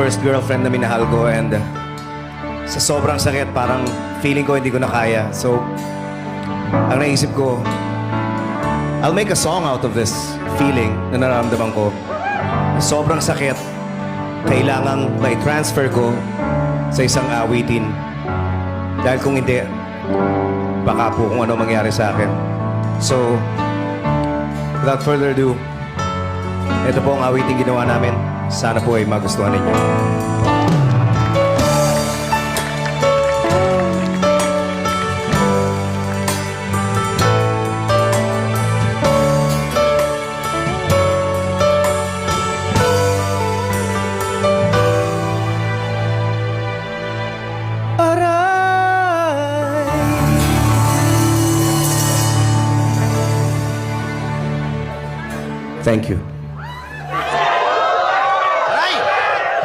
first girlfriend na minahal ko and sa sobrang sakit, parang feeling ko hindi ko na kaya. So, ang naisip ko, I'll make a song out of this feeling na nararamdaman ko. Sobrang sakit, kailangang mai-transfer ko sa isang awitin. Dahil kung hindi, baka po kung ano mangyari sa akin. So, without further ado, ito po ang awiting ginawa namin. Sana po ay magustuhan ninyo. Thank you.